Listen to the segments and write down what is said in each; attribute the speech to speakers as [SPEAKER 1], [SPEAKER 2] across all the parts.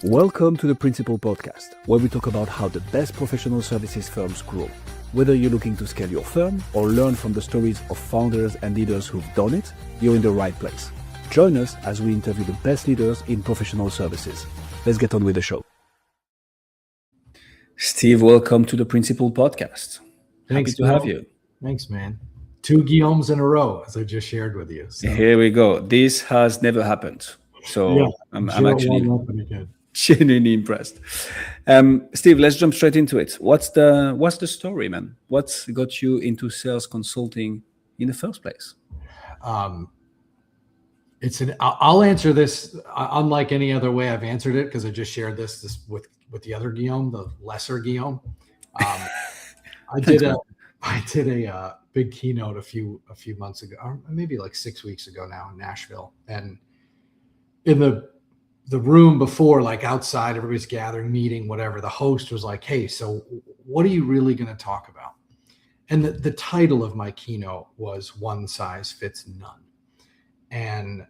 [SPEAKER 1] Welcome to the Principal Podcast, where we talk about how the best professional services firms grow. Whether you're looking to scale your firm or learn from the stories of founders and leaders who've done it, you're in the right place. Join us as we interview the best leaders in professional services. Let's get on with the show. Steve, welcome to the Principal Podcast.
[SPEAKER 2] Thanks,
[SPEAKER 1] Happy to have you.
[SPEAKER 2] Thanks, man. 2 Guillaumes in a row, as I just shared with you.
[SPEAKER 1] So. Here we go. This has never happened. So yeah, I'm actually genuinely impressed. Steve, let's jump straight into it. What's the story, man? What's got you into sales consulting in the first place?
[SPEAKER 2] I'll answer this unlike any other way I've answered it, because I just shared this with the other Guillaume, the lesser Guillaume. I did a big keynote a few months ago, or maybe like 6 weeks ago now, in Nashville, and in the room before, like outside, everybody's gathering, meeting, whatever, the host was like, hey, so what are you really going to talk about? And the title of my keynote was One Size Fits None. And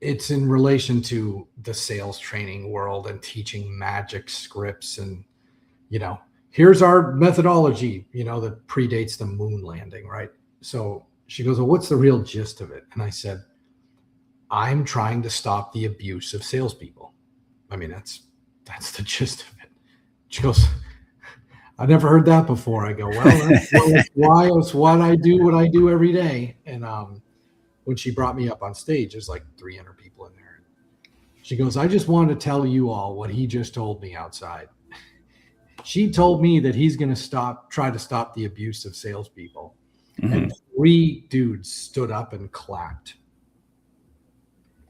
[SPEAKER 2] it's in relation to the sales training world and teaching magic scripts. And, here's our methodology, that predates the moon landing, right? So she goes, well, what's the real gist of it? And I said, I'm trying to stop the abuse of salespeople. I mean, that's the gist of it. She goes, I never heard that before. I go, that's why it's what I do every day. And when she brought me up on stage, there's like 300 people in there. She goes, I just wanted to tell you all what he just told me outside. She told me that he's going to try to stop the abuse of salespeople. Mm-hmm. And 3 dudes stood up and clapped.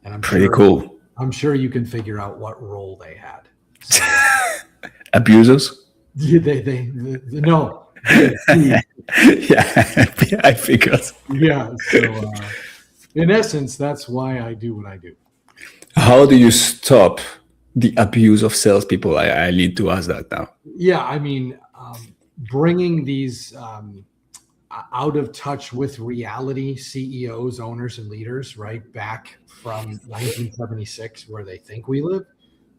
[SPEAKER 2] And I'm
[SPEAKER 1] pretty cool.
[SPEAKER 2] I'm sure you can figure out what role they had. So,
[SPEAKER 1] abusers?
[SPEAKER 2] No.
[SPEAKER 1] Yeah, I figured.
[SPEAKER 2] Yeah. So in essence, that's why I do what I do.
[SPEAKER 1] How do you stop the abuse of salespeople? I need to ask that now.
[SPEAKER 2] Yeah, I mean, bringing these out of touch with reality CEOs, owners, and leaders, right back from 1976, where they think we live,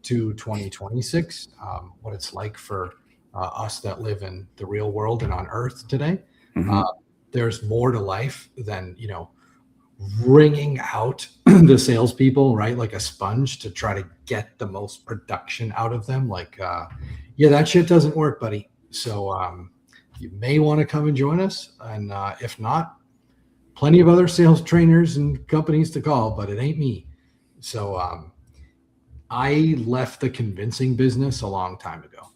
[SPEAKER 2] to 2026, what it's like for us that live in the real world and on Earth today. Mm-hmm. There's more to life than, wringing out the salespeople, right, like a sponge to try to get the most production out of them. Like, that shit doesn't work, buddy. So you may want to come and join us. And if not, plenty of other sales trainers and companies to call, but it ain't me. So I left the convincing business a long time ago.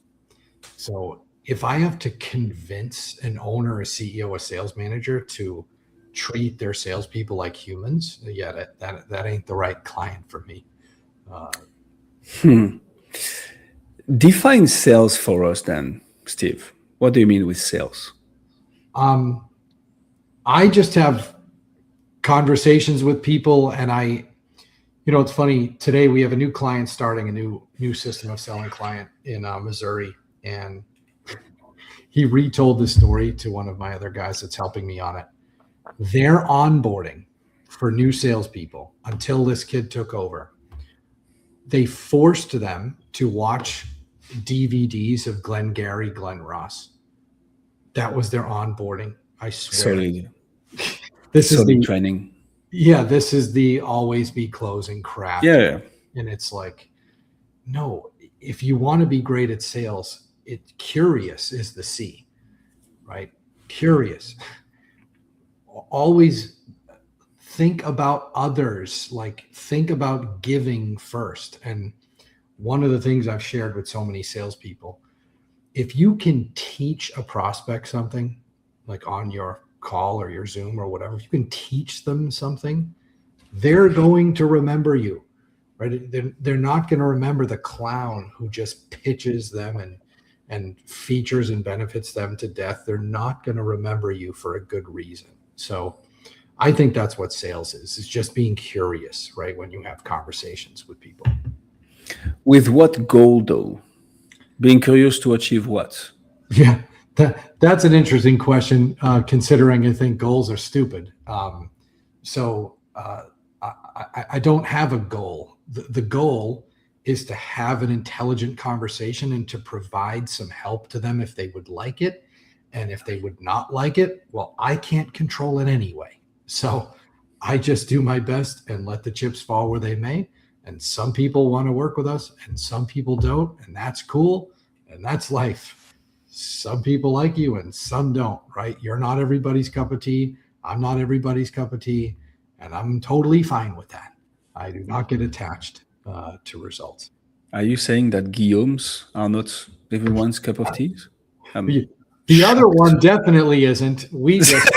[SPEAKER 2] So if I have to convince an owner, a CEO, a sales manager to treat their salespeople like humans, that ain't the right client for me.
[SPEAKER 1] Define sales for us then, Steve. What do you mean with sales?
[SPEAKER 2] I just have conversations with people, and it's funny. Today we have a new client starting a new system of selling client in Missouri, and he retold the story to one of my other guys that's helping me on it. Their onboarding for new salespeople, until this kid took over, they forced them to watch DVDs of Glengarry Glen Ross. That was their onboarding. I swear. This is the
[SPEAKER 1] training.
[SPEAKER 2] Yeah, this is the always be closing crap.
[SPEAKER 1] Yeah.
[SPEAKER 2] And it's like, no, if you want to be great at sales, curious is the C, right? Curious. Always think about others, like think about giving first. And one of the things I've shared with so many salespeople, if you can teach a prospect something, like on your call or your Zoom or whatever, if you can teach them something, they're going to remember you, right? They're not going to remember the clown who just pitches them and features and benefits them to death. They're not going to remember you for a good reason. So I think that's what sales is. It's just being curious, right? When you have conversations with people.
[SPEAKER 1] With what goal though? Being curious to achieve what?
[SPEAKER 2] Yeah, that's an interesting question, considering I think goals are stupid. I don't have a goal. The goal is to have an intelligent conversation and to provide some help to them if they would like it. And if they would not like it, well, I can't control it anyway. So I just do my best and let the chips fall where they may. And some people want to work with us and some people don't. And that's cool. And that's life. Some people like you and some don't, right? You're not everybody's cup of tea. I'm not everybody's cup of tea. And I'm totally fine with that. I do not get attached to results.
[SPEAKER 1] Are you saying that Guillaumes are not everyone's cup of tea?
[SPEAKER 2] The other one definitely isn't. We just,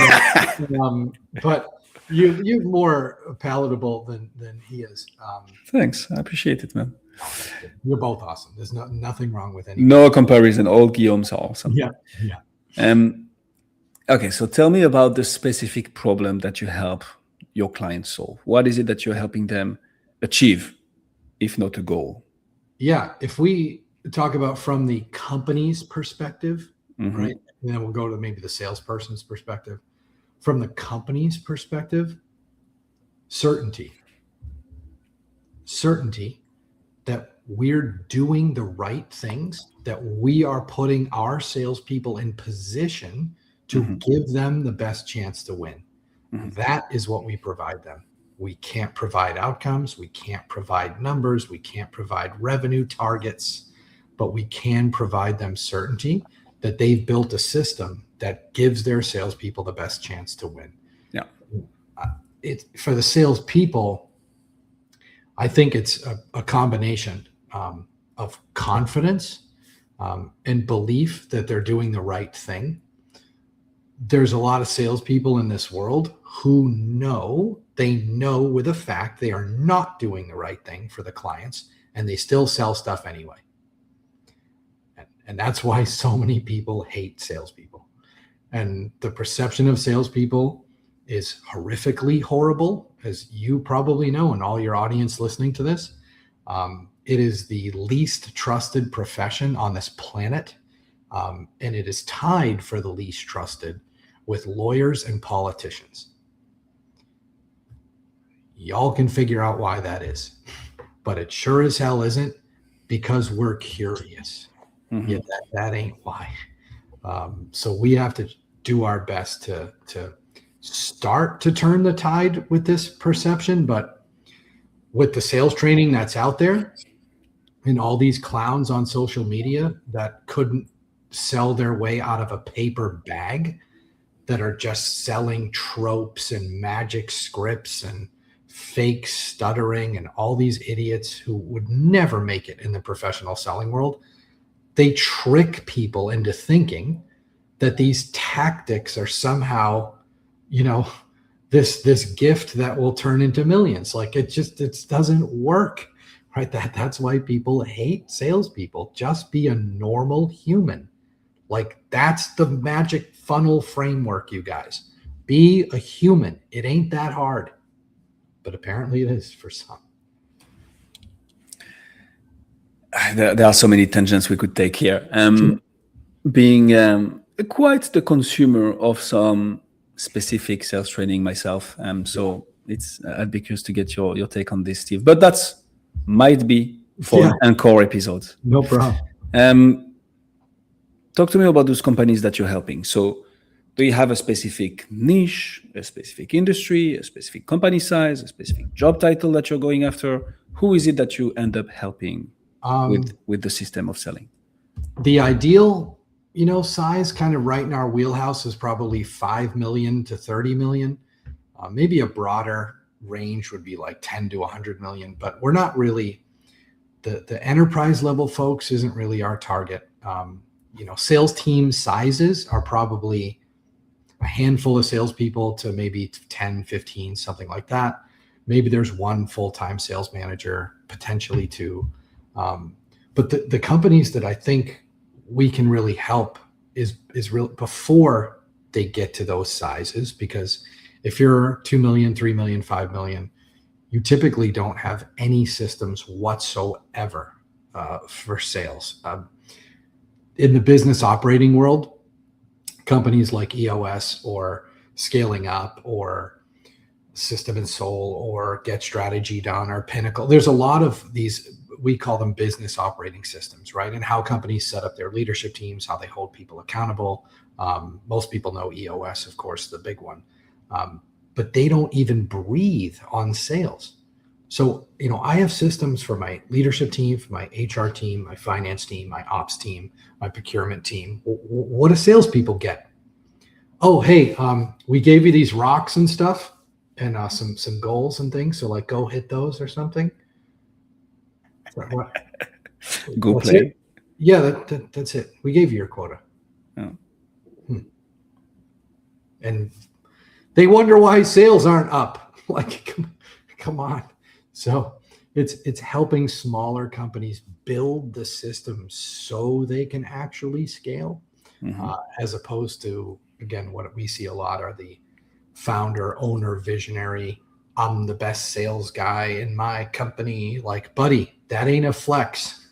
[SPEAKER 2] but you're more palatable than he is.
[SPEAKER 1] Thanks, I appreciate it, man.
[SPEAKER 2] You're both awesome. There's nothing wrong with any.
[SPEAKER 1] No comparison. All Guillaumes are awesome.
[SPEAKER 2] Yeah.
[SPEAKER 1] Okay, so tell me about the specific problem that you help your clients solve. What is it that you're helping them achieve, if not a goal?
[SPEAKER 2] Yeah, if we talk about from the company's perspective, right? And then we'll go to maybe the salesperson's perspective. From the company's perspective, certainty that we're doing the right things, that we are putting our salespeople in position to give them the best chance to win. That is what we provide them. We can't provide outcomes. We can't provide numbers. We can't provide revenue targets, but we can provide them certainty that they've built a system that gives their salespeople the best chance to win.
[SPEAKER 1] Yeah.
[SPEAKER 2] For the salespeople, I think it's a combination of confidence and belief that they're doing the right thing. There's a lot of salespeople in this world who know with a fact they are not doing the right thing for the clients, and they still sell stuff anyway. And that's why so many people hate salespeople. And the perception of salespeople is horrifically horrible, as you probably know, and all your audience listening to this. It is the least trusted profession on this planet. And it is tied for the least trusted with lawyers and politicians. Y'all can figure out why that is, but it sure as hell isn't because we're curious. Yeah, that ain't why. So we have to do our best to start to turn the tide with this perception, but with the sales training that's out there and all these clowns on social media that couldn't sell their way out of a paper bag, that are just selling tropes and magic scripts and fake stuttering and all these idiots who would never make it in the professional selling world. They trick people into thinking that these tactics are somehow, this gift that will turn into millions. Like it doesn't work, right? That's why people hate salespeople. Just be a normal human. Like that's the magic funnel framework, you guys. Be a human. It ain't that hard, but apparently it is for some.
[SPEAKER 1] There are so many tangents we could take here. Being quite the consumer of some specific sales training myself, so I'd be curious to get your take on this, Steve. But that's might be for an encore episode.
[SPEAKER 2] No problem.
[SPEAKER 1] Talk to me about those companies that you're helping. So do you have a specific niche, a specific industry, a specific company size, a specific job title that you're going after? Who is it that you end up helping with the system of selling?
[SPEAKER 2] The ideal, size kind of right in our wheelhouse is probably 5 million to 30 million. Maybe a broader range would be like 10 to 100 million, but we're not really, the enterprise level folks isn't really our target. Sales team sizes are probably a handful of salespeople to maybe 10, 15, something like that. Maybe there's one full-time sales manager, potentially two. But the companies that I think we can really help is real before they get to those sizes, because if you're 2 million, 3 million, 5 million, you typically don't have any systems whatsoever for sales. In the business operating world, companies like EOS or Scaling Up or System and Soul or Get Strategy Done or Pinnacle, there's a lot of these we call them business operating systems, right? And how companies set up their leadership teams, how they hold people accountable. Most people know EOS, of course, the big one, but they don't even breathe on sales. So, I have systems for my leadership team, for my HR team, my finance team, my ops team, my procurement team. What do salespeople get? Oh, hey, we gave you these rocks and stuff and some goals and things. So like, go hit those or something. What?
[SPEAKER 1] Go
[SPEAKER 2] That's
[SPEAKER 1] play.
[SPEAKER 2] it? Yeah, that's it. We gave you your quota.
[SPEAKER 1] Oh.
[SPEAKER 2] And they wonder why sales aren't up. Like, come on. So it's helping smaller companies build the system so they can actually scale, as opposed to, again, what we see a lot are the founder, owner, visionary. I'm the best sales guy in my company. Like, buddy, that ain't a flex.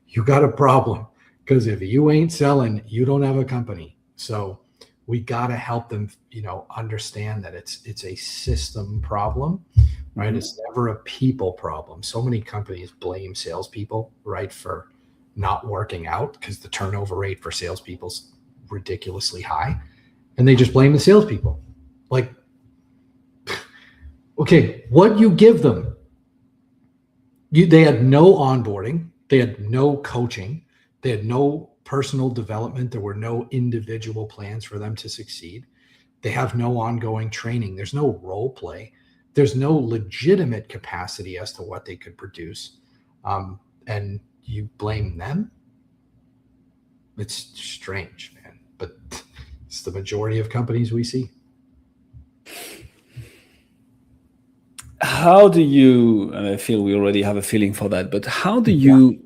[SPEAKER 2] You got a problem, because if you ain't selling, you don't have a company. So we got to help them, understand that it's a system problem, right? It's never a people problem. So many companies blame salespeople, right, for not working out, because the turnover rate for salespeople's ridiculously high, and they just blame the salespeople. Like, okay, what you give them? They had no onboarding, they had no coaching, they had no personal development. There were no individual plans for them to succeed. They have no ongoing training. There's no role play. There's no legitimate capacity as to what they could produce. And you blame them? It's strange, man. But it's the majority of companies we see.
[SPEAKER 1] How do you, and I feel we already have a feeling for that, but how do you,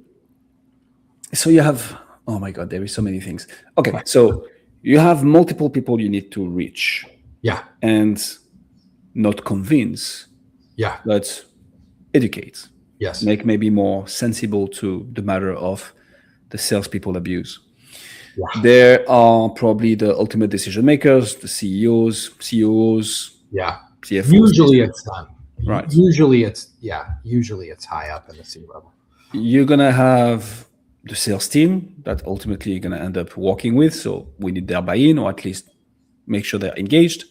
[SPEAKER 1] so you have, oh my God, there is so many things. Okay, so you have multiple people you need to reach.
[SPEAKER 2] Yeah.
[SPEAKER 1] And not convince.
[SPEAKER 2] Yeah.
[SPEAKER 1] But educate.
[SPEAKER 2] Yes.
[SPEAKER 1] Make maybe more sensible to the matter of the salespeople abuse. Yeah. There are probably the ultimate decision makers, the CEOs, COOs.
[SPEAKER 2] Yeah.
[SPEAKER 1] CFOs.
[SPEAKER 2] Usually it's done.
[SPEAKER 1] Right.
[SPEAKER 2] Usually it's high up in the C level.
[SPEAKER 1] You're going to have the sales team that ultimately you're going to end up working with. So we need their buy-in, or at least make sure they're engaged.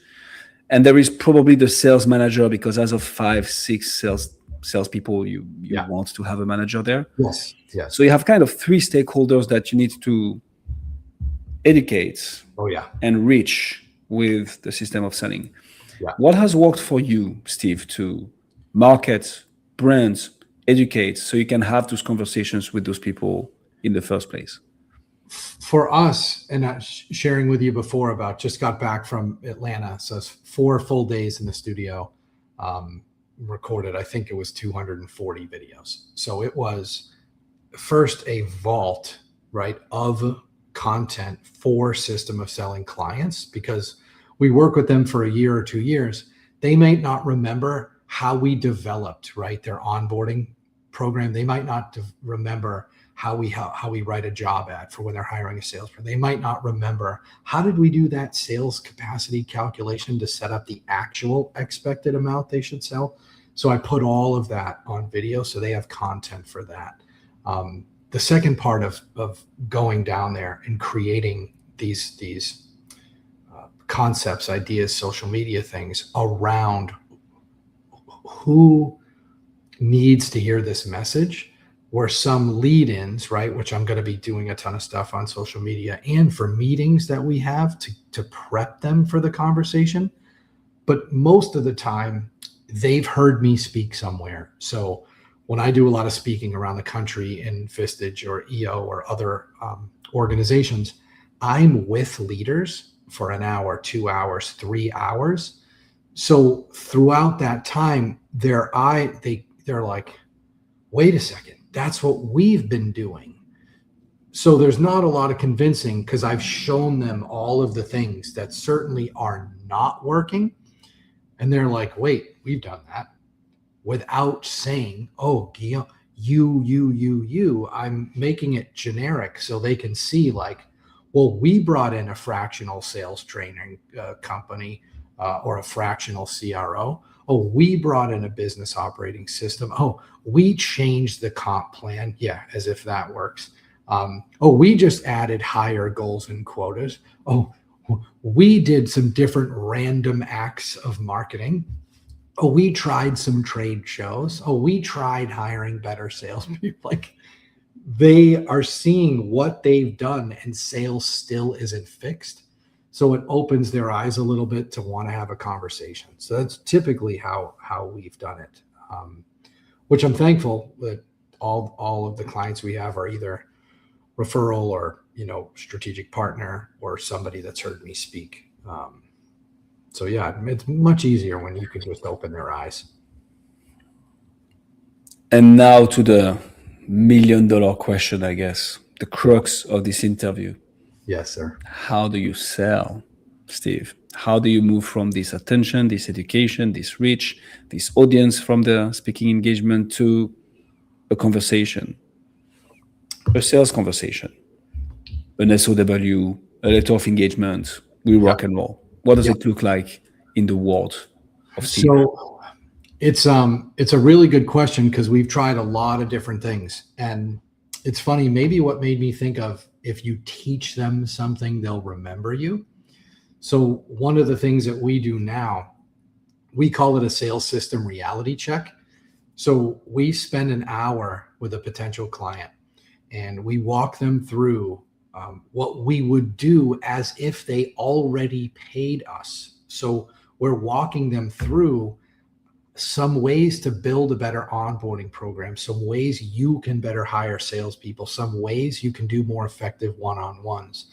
[SPEAKER 1] And there is probably the sales manager, because as of 5-6 salespeople, you want to have a manager there.
[SPEAKER 2] Yes. Yes.
[SPEAKER 1] So you have kind of 3 stakeholders that you need to educate and reach with the system of selling.
[SPEAKER 2] Yeah.
[SPEAKER 1] What has worked for you, Steve, to market, brands, educate, so you can have those conversations with those people in the first place?
[SPEAKER 2] For us, and sharing with you before about, just got back from Atlanta, so it's 4 full days in the studio, recorded, I think it was 240 videos. So it was first a vault, right, of content for System of Selling clients, because we work with them for a year or 2 years. They might not remember how we developed, right, their onboarding program. They might not remember how we write a job ad for when they're hiring a salesperson. They might not remember, how did we do that sales capacity calculation to set up the actual expected amount they should sell? So I put all of that on video, so they have content for that. The second part of going down there and creating these concepts, ideas, social media things around who needs to hear this message, were some lead-ins, right, which I'm going to be doing a ton of stuff on social media and for meetings that we have to prep them for the conversation. But most of the time, they've heard me speak somewhere. So when I do a lot of speaking around the country in Vistage or EO or other organizations, I'm with leaders for an hour, 2 hours, 3 hours. So throughout that time, they're like, wait a second, that's what we've been doing. So there's not a lot of convincing, because I've shown them all of the things that certainly are not working. And they're like, wait, we've done that, without saying, oh, Guillaume, you, I'm making it generic so they can see, like, well, we brought in a fractional sales training company or a fractional CRO. Oh, we brought in a business operating system. Oh, we changed the comp plan. Yeah, as if that works. Oh, we just added higher goals and quotas. Oh, we did some different random acts of marketing. Oh, we tried some trade shows. Oh, we tried hiring better salespeople. Like, they are seeing what they've done and sales still isn't fixed. So it opens their eyes a little bit to want to have a conversation. So that's typically how we've done it, which I'm thankful that all of the clients we have are either referral or, strategic partner or somebody that's heard me speak. So yeah, it's much easier when you can just open their eyes.
[SPEAKER 1] And now to the $1,000,000 question, I guess, the crux of this interview.
[SPEAKER 2] Yes, sir.
[SPEAKER 1] How do you sell, Steve? How do you move from this attention, this education, this reach, this audience from the speaking engagement to a conversation, a sales conversation, an SOW, a letter of engagement, we rock and roll? What does it look like in the world of Steve?
[SPEAKER 2] So it's a really good question, because we've tried a lot of different things. And it's funny, maybe what made me think of, if you teach them something, they'll remember you. So one of the things that we do now, we call it a sales system reality check. So we spend an hour with a potential client and we walk them through what we would do as if they already paid us. So we're walking them through some ways to build a better onboarding program, some ways you can better hire salespeople, some ways you can do more effective one-on-ones.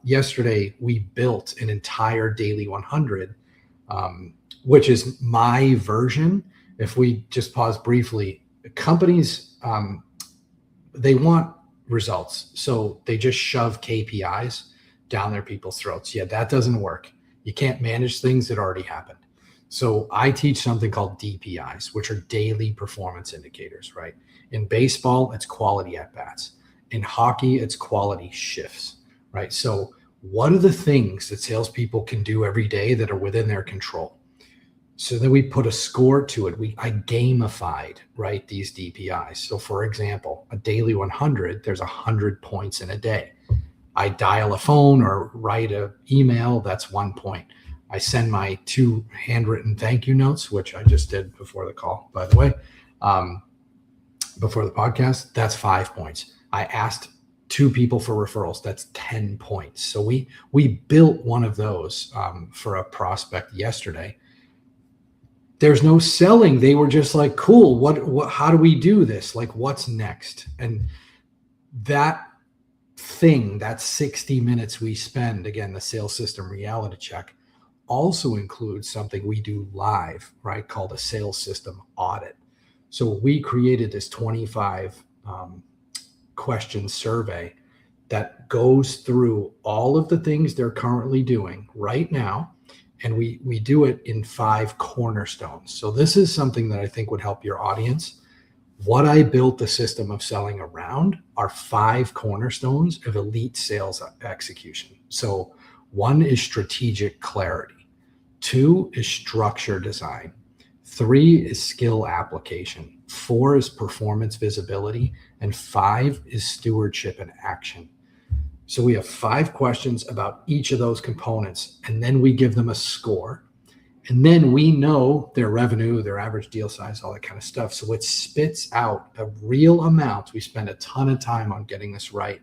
[SPEAKER 2] Yesterday, we built an entire Daily 100, which is my version. If we just pause briefly, companies, they want results. So they just shove KPIs down their people's throats. Yeah, that doesn't work. You can't manage things that already happened. So I teach something called DPIs, which are daily performance indicators, right? In baseball, it's quality at bats. In hockey, it's quality shifts, right? So what are the things that salespeople can do every day that are within their control? So then we put a score to it. I gamified, right, these DPIs. So for example, a daily 100, there's 100 points in a day. I dial a phone or write an email, that's 1 point. I send my 2 handwritten thank you notes, which I just did before the call, by the way, before the podcast, that's 5 points. I asked 2 people for referrals, that's 10 points. So we built one of those for a prospect yesterday. There's no selling. They were just like, cool, what, how do we do this? Like, what's next? And that thing, that 60 minutes we spend, again, the sales system reality check, also includes something we do live, right, called a sales system audit. So we created this 25 question survey that goes through all of the things they're currently doing right now. And we do it in 5 cornerstones. So this is something that I think would help your audience. What I built the system of selling around are 5 cornerstones of elite sales execution. So 1 is strategic clarity. 2 is structure design. 3 is skill application. 4 is performance visibility. And 5 is stewardship and action. So we have 5 questions about each of those components, and then we give them a score. And then we know their revenue, their average deal size, all that kind of stuff. So it spits out a real amount. We spend a ton of time on getting this right,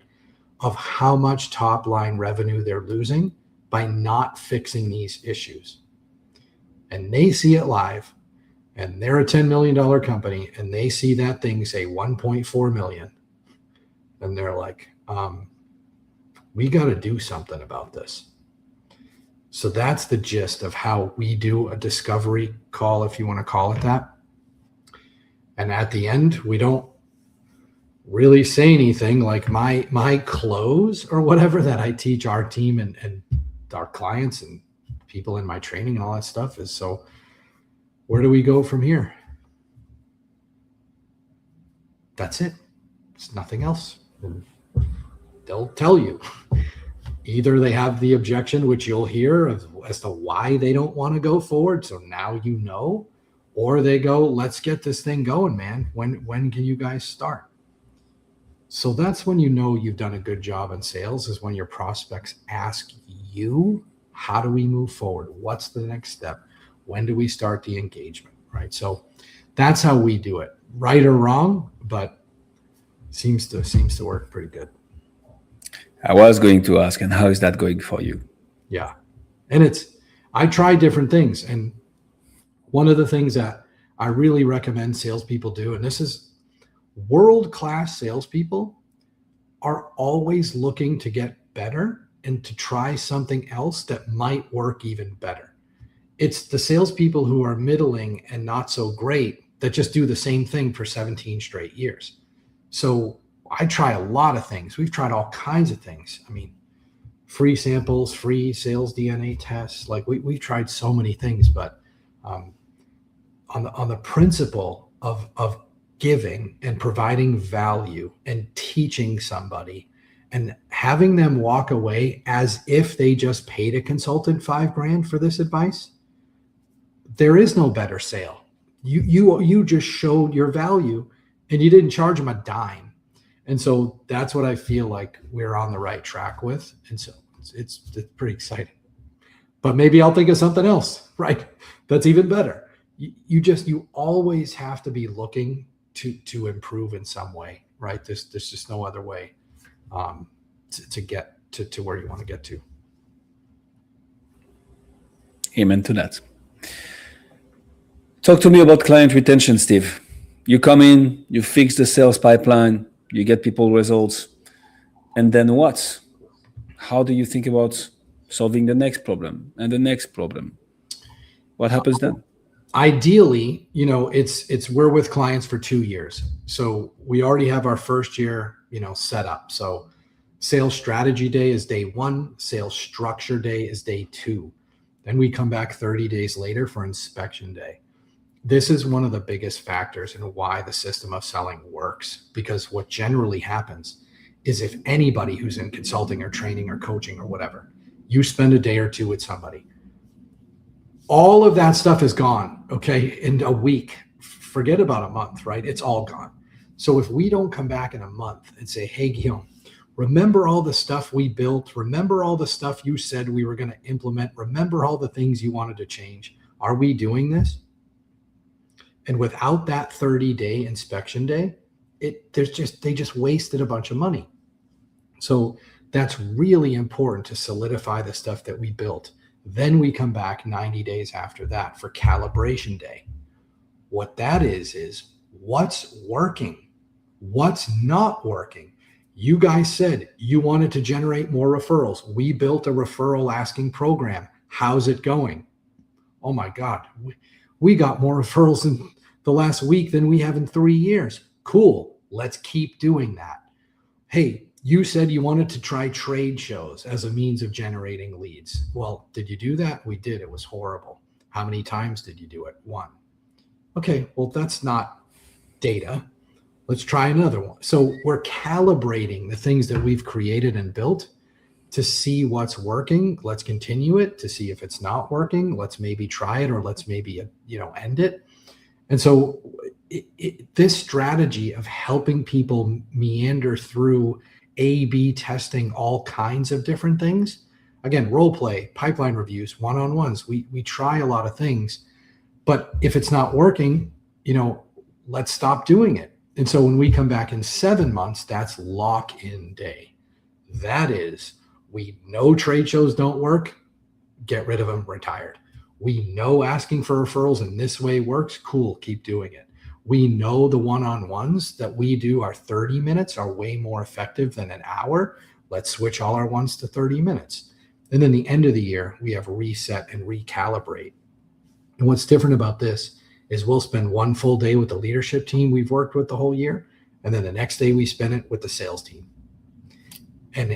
[SPEAKER 2] of how much top line revenue they're losing by not fixing these issues. And they see it live, and they're a $10 million company, and they see that thing say 1.4 million. And they're like, we got to do something about this. So that's the gist of how we do a discovery call, if you want to call it that. And at the end, we don't really say anything. Like my close or whatever that I teach our team and our clients and people in my training and all that stuff is, so where do we go from here? That's it. It's nothing else. And they'll tell you, either they have the objection, which you'll hear as to why they don't want to go forward. So now you know, or they go, let's get this thing going, man. When can you guys start? So that's when you know you've done a good job in sales, is when your prospects ask you, how do we move forward? What's the next step? When do we start the engagement, right? So that's how we do it, right or wrong, but seems to work pretty good.
[SPEAKER 1] I was going to ask, and how is that going for you?
[SPEAKER 2] Yeah. And I try different things. And one of the things that I really recommend salespeople do, and this is world-class salespeople are always looking to get better and to try something else that might work even better. It's the salespeople who are middling and not so great that just do the same thing for 17 straight years. So I try a lot of things. We've tried all kinds of things. I mean, free samples, free sales DNA tests. Like we've tried so many things, but on the principle of giving and providing value and teaching somebody and having them walk away as if they just paid a consultant $5,000 for this advice, there is no better sale. You just showed your value and you didn't charge them a dime. And so that's what I feel like we're on the right track with. And so it's pretty exciting. But maybe I'll think of something else, right? That's even better. You always have to be looking to improve in some way, right? There's just no other way to get to where you want to get to.
[SPEAKER 1] Amen to that. Talk to me about client retention, Steve. You come in, you fix the sales pipeline, you get people results, and then what? How do you think about solving the next problem and the next problem? What happens then?
[SPEAKER 2] Ideally, it's we're with clients for 2 years. So we already have our first year, set up. So sales strategy day is day 1, sales structure day is day 2. Then we come back 30 days later for inspection day. This is one of the biggest factors in why the system of selling works, because what generally happens is if anybody who's in consulting or training or coaching or whatever, you spend a day or two with somebody, all of that stuff is gone, okay, in a week. Forget about a month, right? It's all gone. So if we don't come back in a month and say, hey, Guillaume, remember all the stuff we built? Remember all the stuff you said we were going to implement? Remember all the things you wanted to change? Are we doing this? And without that 30-day inspection day, they just wasted a bunch of money. So that's really important to solidify the stuff that we built. Then we come back 90 days after that for calibration day. What that is what's working, what's not working. You guys said you wanted to generate more referrals. We built a referral asking program. How's it going? Oh my God, we got more referrals in the last week than we have in 3 years. Cool, let's keep doing that. Hey, you said you wanted to try trade shows as a means of generating leads. Well, did you do that? We did. It was horrible. How many times did you do it? 1. Okay, well, that's not data. Let's try another one. So we're calibrating the things that we've created and built to see what's working. Let's continue it. To see if it's not working, let's maybe try it, or let's maybe end it. And so this strategy of helping people meander through A/B testing all kinds of different things, again, role play, pipeline reviews, one-on-ones, we try a lot of things, but if it's not working, let's stop doing it. And so when we come back in 7 months, that's lock-in day. That is, we know trade shows don't work, get rid of them, retired. We know asking for referrals in this way works, cool, keep doing it. We know the one-on-ones that we do are 30 minutes are way more effective than an hour. Let's switch all our ones to 30 minutes. And then the end of the year, we have reset and recalibrate. And what's different about this is we'll spend 1 full day with the leadership team we've worked with the whole year. And then the next day we spend it with the sales team. And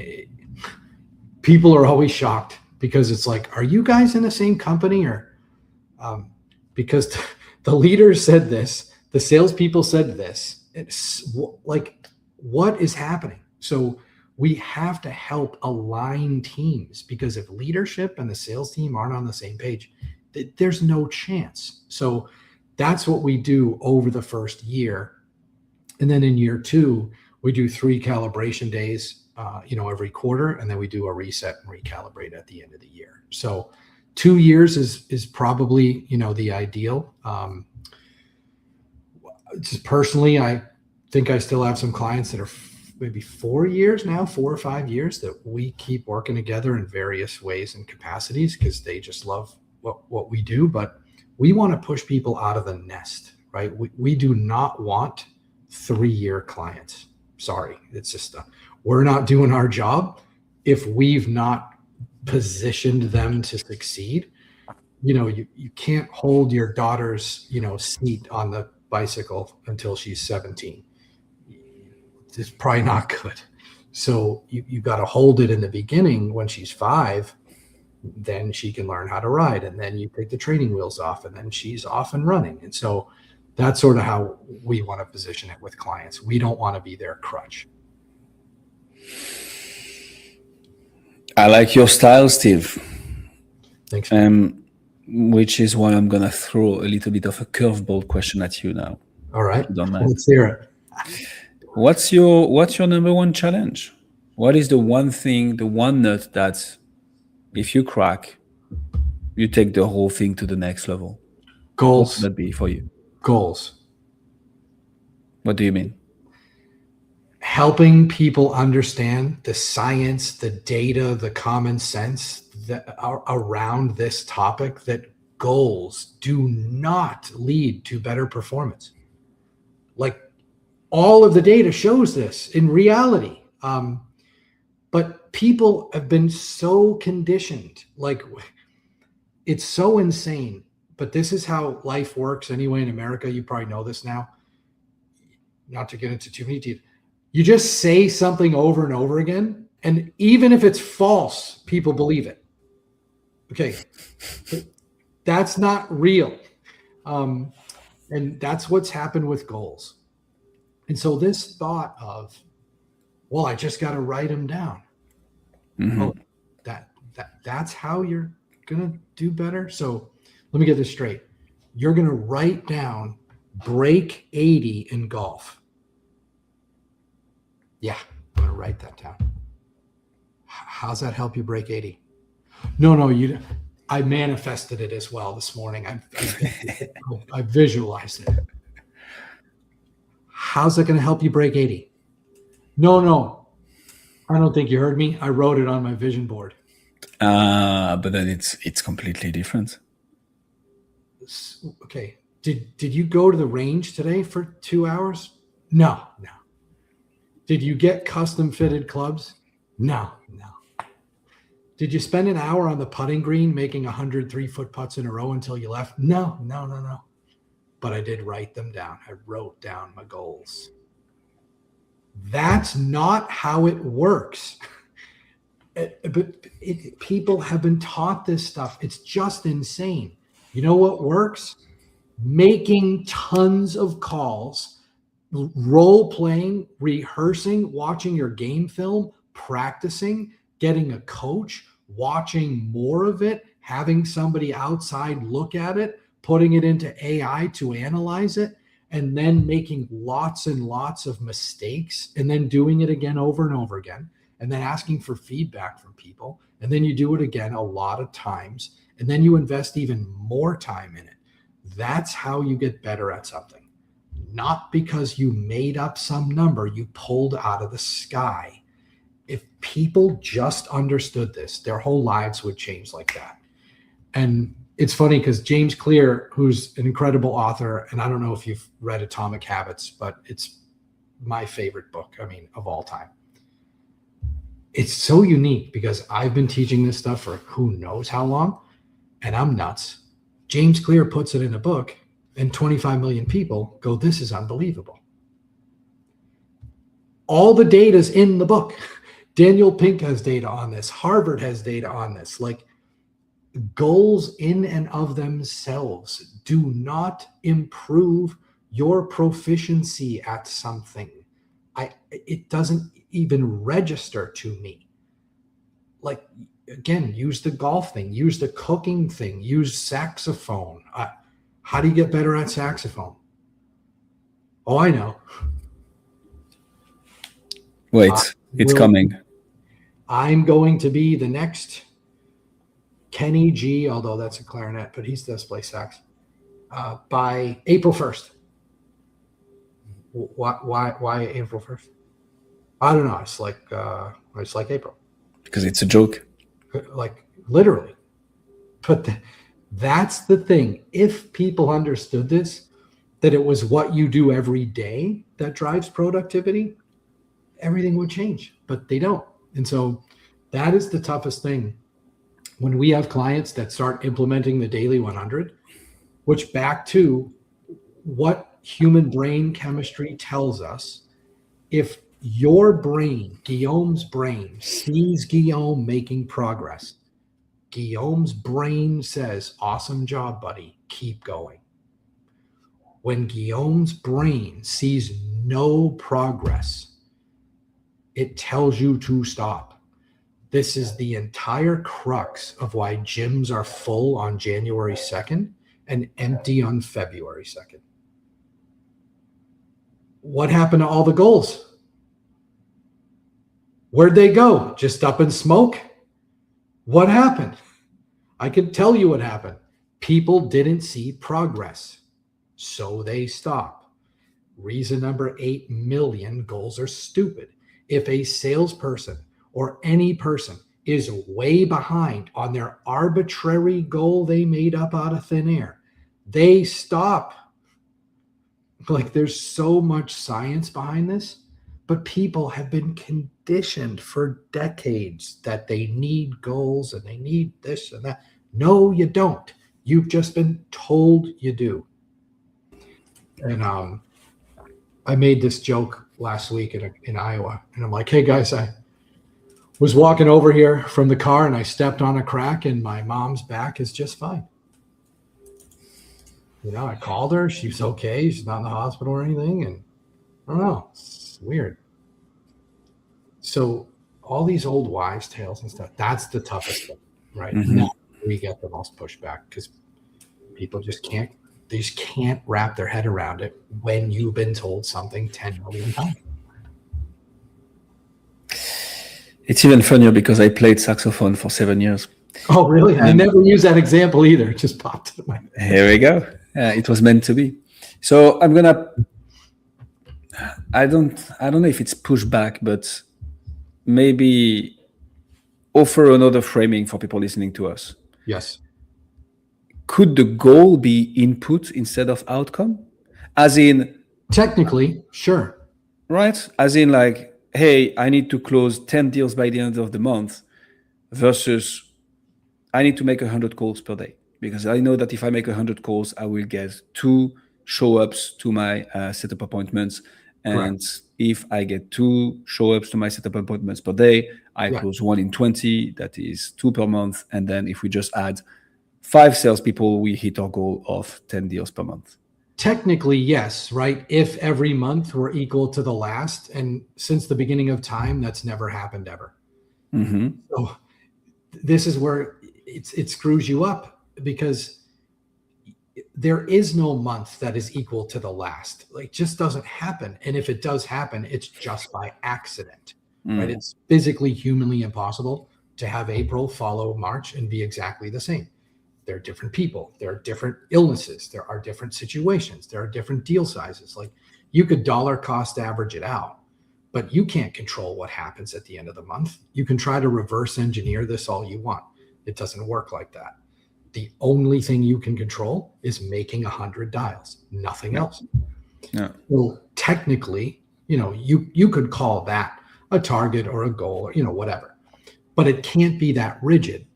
[SPEAKER 2] people are always shocked because it's like, are you guys in the same company? Or because the leaders said this, the salespeople said this. It's like, what is happening? So We have to help align teams, because if leadership and the sales team aren't on the same page, there's no chance. So that's what we do over the first year. And then in year 2, we do 3 calibration days, every quarter, and then we do a reset and recalibrate at the end of the year. So 2 years is probably, the ideal. Just personally, I think I still have some clients that are maybe 4 years now, 4 or 5 years, that we keep working together in various ways and capacities because they just love what we do. But we want to push people out of the nest, right? We do not want 3-year clients. Sorry, it's just we're not doing our job if we've not positioned them to succeed. You can't hold your daughter's seat on the bicycle until she's 17. It's probably not good. So you got to hold it in the beginning when she's 5. Then she can learn how to ride, and then you take the training wheels off, and then she's off and running. And so that's sort of how we want to position it with clients. We don't want to be their crutch.
[SPEAKER 1] I like your style, Steve.
[SPEAKER 2] Thanks.
[SPEAKER 1] Which is why I'm gonna throw a little bit of a curveball question at you now.
[SPEAKER 2] All right,
[SPEAKER 1] Don't mind.
[SPEAKER 2] let's hear it.
[SPEAKER 1] What's your number one challenge? What is the one thing, the one nut that if you crack, you take the whole thing to the next level?
[SPEAKER 2] Goals.
[SPEAKER 1] What would that be for you?
[SPEAKER 2] Goals.
[SPEAKER 1] What do you mean?
[SPEAKER 2] Helping people understand the science, the data, the common sense that are around this topic, that goals do not lead to better performance. Like, all of the data shows this in reality. But people have been so conditioned, like, it's so insane. But this is how life works anyway in America. You probably know this now. Not to get into too many details. You just say something over and over again, and even if it's false, people believe it. Okay, that's not real. And that's what's happened with goals. And so this thought of, well, I just got to write them down.
[SPEAKER 1] Mm-hmm.
[SPEAKER 2] Oh, that's how you're going to do better. So let me get this straight. You're going to write down break 80 in golf. Yeah, I'm going to write that down. How's that help you break 80? No, I manifested it as well this morning. I visualized it. How's that going to help you break 80? No, I don't think you heard me. I wrote it on my vision board.
[SPEAKER 1] But then it's completely different.
[SPEAKER 2] Okay. Did you go to the range today for 2 hours? No. Did you get custom fitted clubs? No. Did you spend an hour on the putting green making 100 3-foot putts in a row until you left? No. But I did write them down. I wrote down my goals. That's not how it works. But people have been taught this stuff. It's just insane. You know what works? Making tons of calls, role playing, rehearsing, watching your game film, practicing, getting a coach, watching more of it, having somebody outside look at it, putting it into AI to analyze it, and then making lots and lots of mistakes, and then doing it again over and over again, and then asking for feedback from people. And then you do it again a lot of times, and then you invest even more time in it. That's how you get better at something. Not because you made up some number you pulled out of the sky. If people just understood this, their whole lives would change like that. And it's funny because James Clear, who's an incredible author, and I don't know if you've read Atomic Habits, but it's my favorite book, of all time. It's so unique because I've been teaching this stuff for who knows how long, and I'm nuts. James Clear puts it in a book, and 25 million people go, this is unbelievable. All the data's in the book. Daniel Pink has data on this. Harvard has data on this. Like, goals in and of themselves do not improve your proficiency at something. It doesn't, even register to me. Like, again, use the golf thing, use the cooking thing, use saxophone. How do you get better at saxophone? Oh, I know.
[SPEAKER 3] Wait, it's coming.
[SPEAKER 2] I'm going to be the next Kenny G, although that's a clarinet, but he does play sax, by April 1st. Why April 1st? I don't know. It's like April.
[SPEAKER 3] Because it's a joke.
[SPEAKER 2] Like literally. But that's the thing. If people understood this, that it was what you do every day that drives productivity, everything would change, but they don't. And so that is the toughest thing when we have clients that start implementing the daily 100, which back to what human brain chemistry tells us. If your brain, Guillaume's brain, sees Guillaume making progress, Guillaume's brain says, awesome job, buddy, keep going. When Guillaume's brain sees no progress, it tells you to stop. This is the entire crux of why gyms are full on January 2nd and empty on February 2nd. What happened to all the goals? Where'd they go? Just up in smoke? What happened? I can tell you what happened. People didn't see progress, so they stop. Reason number 8 million, goals are stupid. If a salesperson or any person is way behind on their arbitrary goal they made up out of thin air, they stop. Like, there's so much science behind this, but people have been conditioned for decades that they need goals and they need this and that. No, you don't. You've just been told you do. And I made this joke last week in Iowa, and I'm like, hey guys, I was walking over here from the car and I stepped on a crack and my mom's back is just fine. You know, I called her. She's okay. She's not in the hospital or anything. And I don't know. It's weird. So all these old wives' tales and stuff, that's the toughest thing, right?
[SPEAKER 3] Mm-hmm.
[SPEAKER 2] Now we get the most pushback because people just can't wrap their head around it when you've been told something 10 million times.
[SPEAKER 3] It's even funnier because I played saxophone for 7 years.
[SPEAKER 2] Oh, really? I never use that example either. It just popped in my head.
[SPEAKER 3] Here we go. It was meant to be. So I don't know if it's pushback, but maybe offer another framing for people listening to us.
[SPEAKER 2] Yes.
[SPEAKER 3] Could the goal be input instead of outcome? As in,
[SPEAKER 2] technically, sure.
[SPEAKER 3] Right? As in, like, hey, I need to close 10 deals by the end of the month versus I need to make 100 calls per day, because I know that if I make 100 calls, I will get 2 show-ups to my setup appointments. And correct. If I get 2 show-ups to my setup appointments per day, I close 1 in 20. That is 2 per month. And then if we just add 5 salespeople, we hit our goal of 10 deals per month.
[SPEAKER 2] Technically, yes, right? If every month were equal to the last, and since the beginning of time, that's never happened ever.
[SPEAKER 3] Mm-hmm.
[SPEAKER 2] So this is where it screws you up, because there is no month that is equal to the last. Like, just doesn't happen. And if it does happen, it's just by accident, right? It's physically, humanly impossible to have April follow March and be exactly the same. There are different people. There are different illnesses. There are different situations. There are different deal sizes. Like, you could dollar cost average it out, but you can't control what happens at the end of the month. You can try to reverse engineer this all you want. It doesn't work like that. The only thing you can control is making 100 dials, nothing else.
[SPEAKER 3] Yeah.
[SPEAKER 2] Well, technically, you could call that a target or a goal or, whatever, but it can't be that rigid.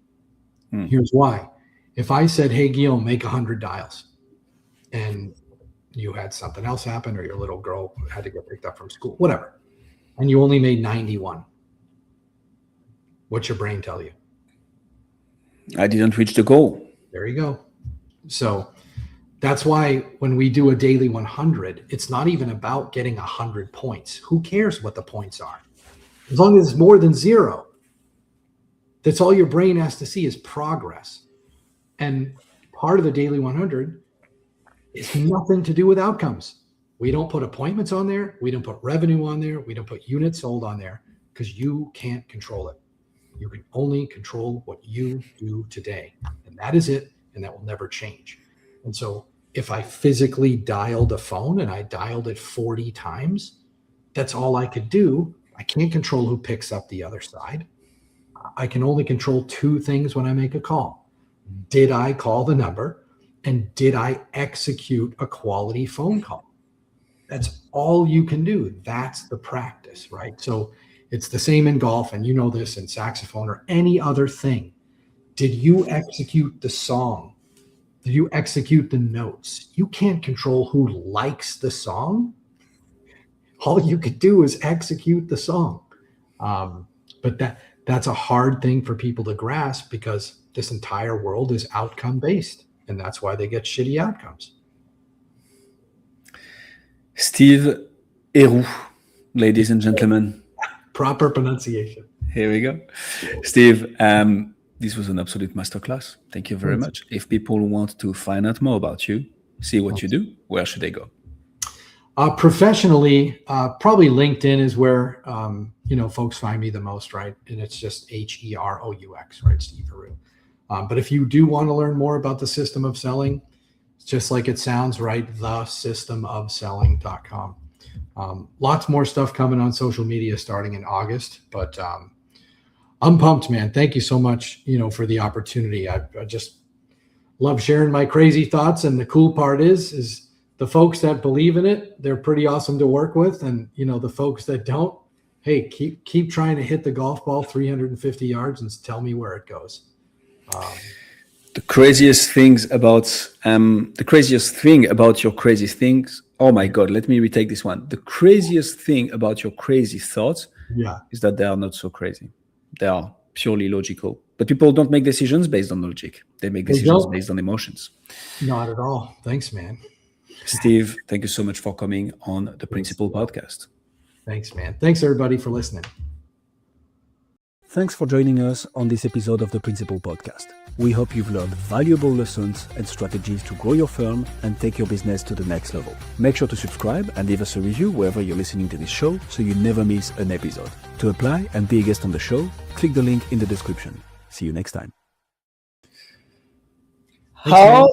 [SPEAKER 2] Here's why. If I said, hey, Guillaume, make 100 dials, and you had something else happen, or your little girl had to get picked up from school, whatever, and you only made 91, what's your brain tell you?
[SPEAKER 3] I didn't reach the goal.
[SPEAKER 2] There you go. So that's why when we do a daily 100, it's not even about getting 100 points. Who cares what the points are? As long as it's more than 0, that's all your brain has to see is progress. And part of the Daily 100 is nothing to do with outcomes. We don't put appointments on there. We don't put revenue on there. We don't put units sold on there because you can't control it. You can only control what you do today. And that is it. And that will never change. And so if I physically dialed a phone and I dialed it 40 times, that's all I could do. I can't control who picks up the other side. I can only control 2 things when I make a call. Did I call the number? And did I execute a quality phone call? That's all you can do. That's the practice, right? So it's the same in golf, and you know this, in saxophone or any other thing. Did you execute the song? Did you execute the notes? You can't control who likes the song. All you could do is execute the song. But that's a hard thing for people to grasp because this entire world is outcome based, and that's why they get shitty outcomes.
[SPEAKER 3] Steve Heroux, ladies and gentlemen.
[SPEAKER 2] Proper pronunciation.
[SPEAKER 3] Here we go. Steve, this was an absolute masterclass. Thank you very much. If people want to find out more about you, see what you do, where should they go?
[SPEAKER 2] Professionally, probably LinkedIn is where folks find me the most, right? And it's just Heroux, right? Steve Heroux. But if you do want to learn more about the system of selling, it's just like it sounds, right? thesystemofselling.com. Lots more stuff coming on social media starting in August, but I'm pumped, man. Thank you so much, for the opportunity. I just love sharing my crazy thoughts. And the cool part is the folks that believe in it, they're pretty awesome to work with. And, the folks that don't, hey, keep trying to hit the golf ball 350 yards and tell me where it goes.
[SPEAKER 3] The craziest thing about your crazy things. Oh my God, let me retake this one. The craziest thing about your crazy thoughts is that they are not so crazy. They are purely logical. But people don't make decisions based on logic. They make decisions based on emotions.
[SPEAKER 2] Not at all. Thanks, man.
[SPEAKER 3] Steve, thank you so much for coming on the Principal Podcast.
[SPEAKER 2] Thanks, man. Thanks, everybody, for listening.
[SPEAKER 1] Thanks for joining us on this episode of the Principal Podcast. We hope you've learned valuable lessons and strategies to grow your firm and take your business to the next level. Make sure to subscribe and leave us a review wherever you're listening to this show so you never miss an episode. To apply and be a guest on the show, click the link in the description. See you next time.
[SPEAKER 3] How